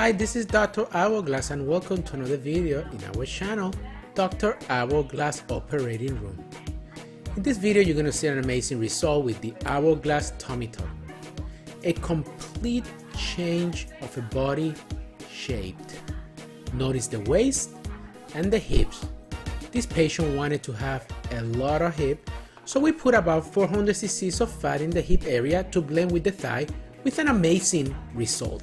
Hi, this is Dr. Hourglass and welcome to another video in our channel, Dr. Hourglass Operating Room. In this video, you're going to see an amazing result with the Hourglass Tummy Tuck. A complete change of a body shaped. Notice the waist and the hips. This patient wanted to have a lot of hip, so we put about 400 cc of fat in the hip area to blend with the thigh with an amazing result.